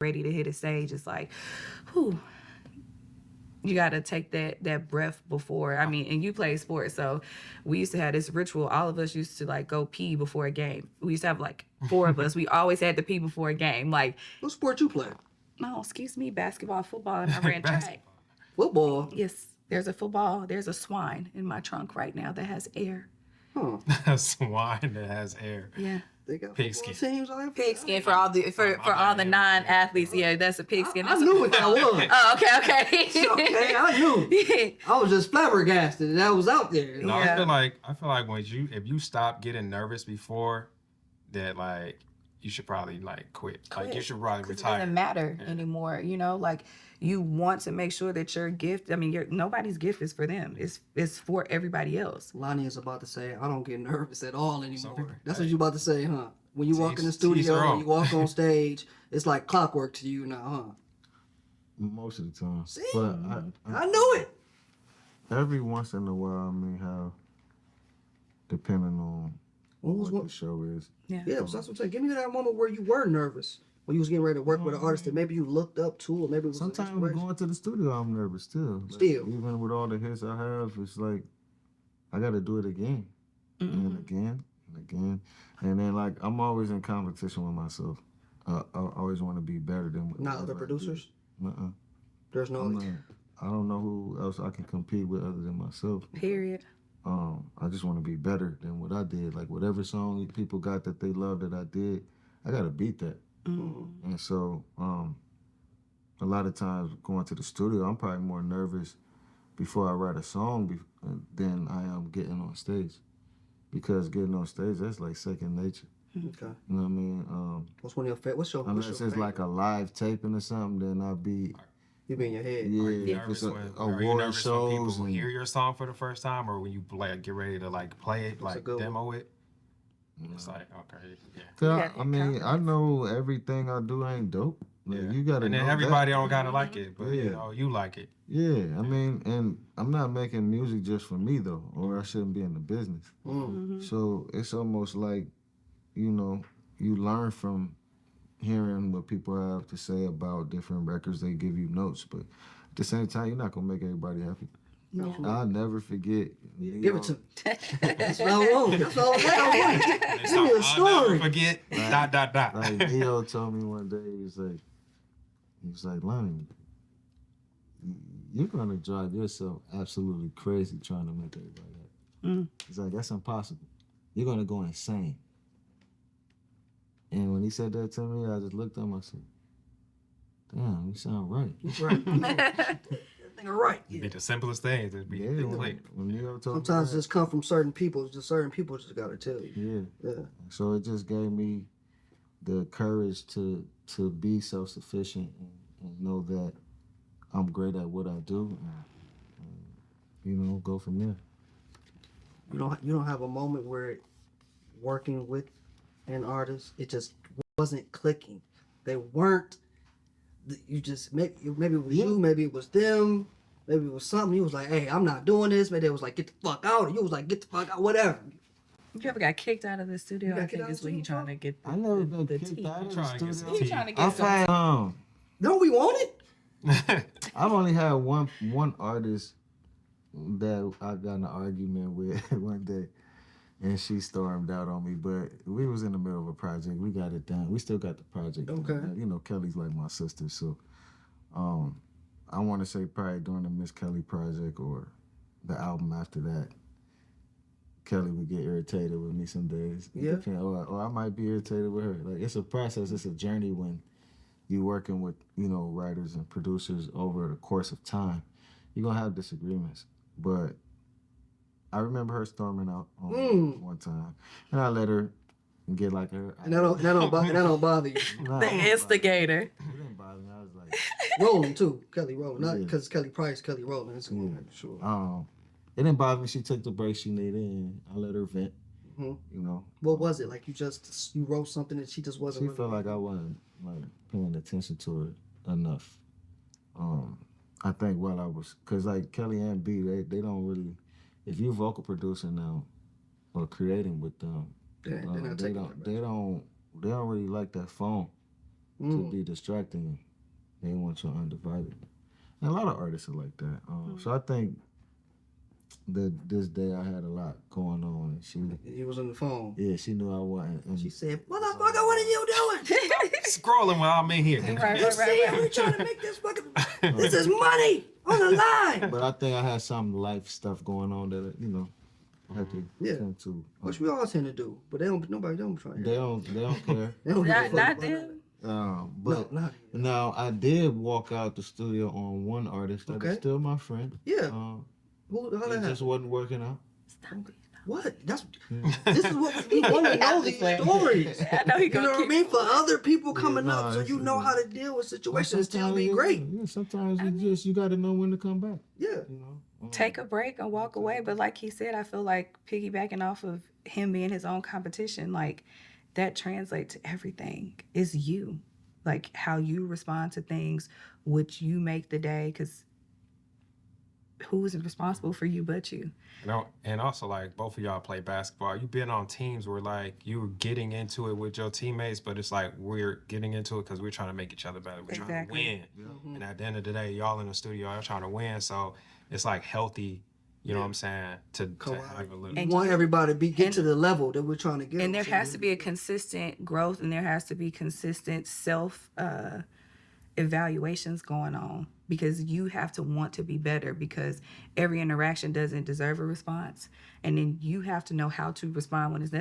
ready to hit a stage, it's like, whew, you got to take that breath before. I mean, and you play sports, so we used to have this ritual. All of us used to like go pee before a game. We used to have like four of us. We always had to pee before a game. Like, what sport you play? no, excuse me, basketball, football, and I ran track. Football? Yes, there's a football. There's a swine in my trunk right now that has air. Huh. A swine that has air. Yeah. They got Pigskin. teams out there? Pigskin for all the non-athletes. Yeah, that's a pigskin. I knew what that was. Oh, okay. Okay, I knew. I was just flabbergasted that was out there. No, Yeah. I feel like if you stop getting nervous before that, like you should probably like quit. Like you should probably retire. It doesn't matter anymore. You know, like you want to make sure that your gift. I mean, nobody's gift is for them. It's for everybody else. Lonnie is about to say, I don't get nervous at all anymore. people- That's what you about to say, huh? When you walk in the Tease her studio, when on. you walk on stage, it's like clockwork to you now, huh? Most of the time. See? But I knew it. every once in a while, I may have, depending on When was what one? the show is. Yeah. Yeah, so that's what I'm saying. Give me that moment where you were nervous. When you was getting ready to work with an artist that maybe you looked up to, or maybe it was an Sometimes inspiration. going to the studio, I'm nervous too. Like, Still. even with all the hits I have, it's like I got to do it again and again and again. And then like I'm always in competition with myself. I always want to be better than what Not other everybody do. producers. Uh-uh. There's no. I'm not, I don't know who else I can compete with other than myself. Period. I just want to be better than what I did. Like whatever song people got that they love that I did, I gotta beat that. And so, a lot of times going to the studio, I'm probably more nervous before I write a song than I am getting on stage, because getting on stage, that's like second nature. Okay. You know what I mean? What's one of your favorite? What's your Unless it's favorite? like a live taping or something, then I'll be You be in your head. yeah. Are you If it's nervous when award nervous when shows people and hear your song for the first time, or when you like get ready to like play it, like good one. demo it? It's like okay, yeah. Yeah, Yeah, I mean, I know everything I do ain't dope. Like, Yeah. you gotta and then know everybody that. don't gotta like it, but Yeah. you know you like it. Yeah, I mean, and I'm not making music just for me though, or I shouldn't be in the business. So it's almost like, you know, you learn from hearing what people have to say about different records. They give you notes, but at the same time, you're not gonna make everybody happy. I'll never forget. Give it to me. That's what I want. That's what I want. Give me a I'll story. never forget. Dot. Like Neo told me one day, he was like, Lonnie, you're gonna drive yourself absolutely crazy trying to make everybody happy. He's like, that's impossible. You're gonna go insane. And when he said that to me, I just looked at him. I said, damn, you sound right. Right. Everything right. Be the simplest thing to be Yeah, click. when Neo told Sometimes me it just come from certain people. Just certain people just gotta tell you. that, Yeah. so it just gave me the courage to be self-sufficient and know that I'm great at what I do, and, you know, go from there. You don't have a moment where working with an artist, it just wasn't clicking. They weren't. You just maybe it was you, maybe it was them, maybe it was something. You was like, hey, I'm not doing this. Maybe they was like, get the fuck out. Or you was like, get the fuck out. Whatever. You ever got kicked out of the studio? You got I kicked think out is of what the he studio, trying to get. I never been the kicked tea. out of the Trying to get studio. He trying to get I've some. had No, we want it. I've only had one artist that I got in an argument with one day, and she stormed out on me. But we was in the middle of a project. We got it done. We still got the project done. Okay. You know, Kelly's like my sister, so I want to say probably during the Miss Kelly project or the album after that, Kelly would get irritated with me some days. Yeah. Or I might be irritated with her. Like, it's a process. It's a journey when you working with, you know, writers and producers over the course of time. You're going to have disagreements. But I remember her storming out on one time. And I let her get like her. And that don't bother you. Nah, The instigator. it didn't bother me. I was like, Rolling too, Kelly Rowland. Not Yeah. because Kelly Price, Kelly Rowland. It's sure. it didn't bother me. She took the break she needed, and I let her vent. Mhm. You know, What was it like? You wrote something that she just wasn't. she felt like I wasn't like paying attention to her enough. I think while I was, cause like Kelly and B, they don't really. If you're vocal producing now, or creating with them, Yeah, they're not they taking don't that they don't they don't really like that phone. to be distracting. They want your undivided. And a lot of artists are like that. So I think that this day I had a lot going on, and He was on the phone. yeah, she knew I wasn't. And She said, "Motherfucker, what are you doing? Scrolling while I'm in here. You see, we're trying to make this fucking. This is money on the line." but I think I had some life stuff going on that I had to Yeah. tend to. Which we all tend to do, but nobody don't try. They don't care. They don't give a Not, fuck not about them. But No, not now I did walk out the studio on one artist that is Okay. still my friend. yeah. It How that just happened? wasn't working out. What? That's this is what we want to know these stories. I know he You gonna know what I keep mean? For other people coming nah, up, so you it's- know how to deal with situations and still be yeah, great. Yeah, sometimes you got to know when to come back. Yeah. You know, take a break and walk away. But like he said, I feel like piggybacking off of him being his own competition, like that translates to everything. It's you, like how you respond to things, what you make the day, because who is responsible for you but you? And also, like, both of y'all play basketball. You've been on teams where, like, you were getting into it with your teammates, but it's like we're getting into it because we're trying to make each other better. We're trying to Exactly. win. And at the end of the day, y'all in the studio, y'all trying to win. So it's like healthy, you know what I'm saying, to have a little. We want everybody to get to the level that we're trying to get. And there to. has to be a consistent growth, and there has to be consistent self evaluations going on, because you have to want to be better, because every interaction doesn't deserve a response, and then you have to know how to respond when it's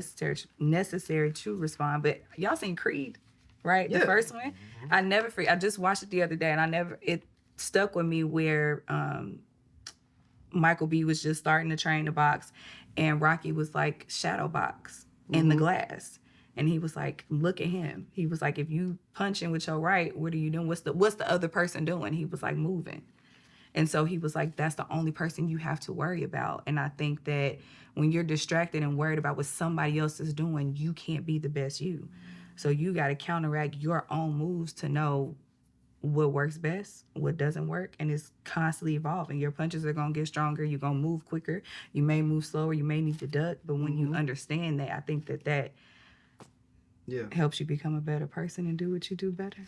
necessary to respond. But y'all seen Creed, right? The first one. I never forget. I just watched it the other day, and it stuck with me where Michael B was just starting to train the box, and Rocky was like shadow box in the glass. And he was like, look at him. He was like, if you punching with your right, what are you doing? What's the other person doing? He was like, moving. And so he was like, that's the only person you have to worry about. And I think that when you're distracted and worried about what somebody else is doing, you can't be the best you. So you got to counteract your own moves to know what works best, what doesn't work, and it's constantly evolving. Your punches are going to get stronger. You're going to move quicker. You may move slower. You may need to duck. But when you understand that, I think that helps you become a better person and do what you do better.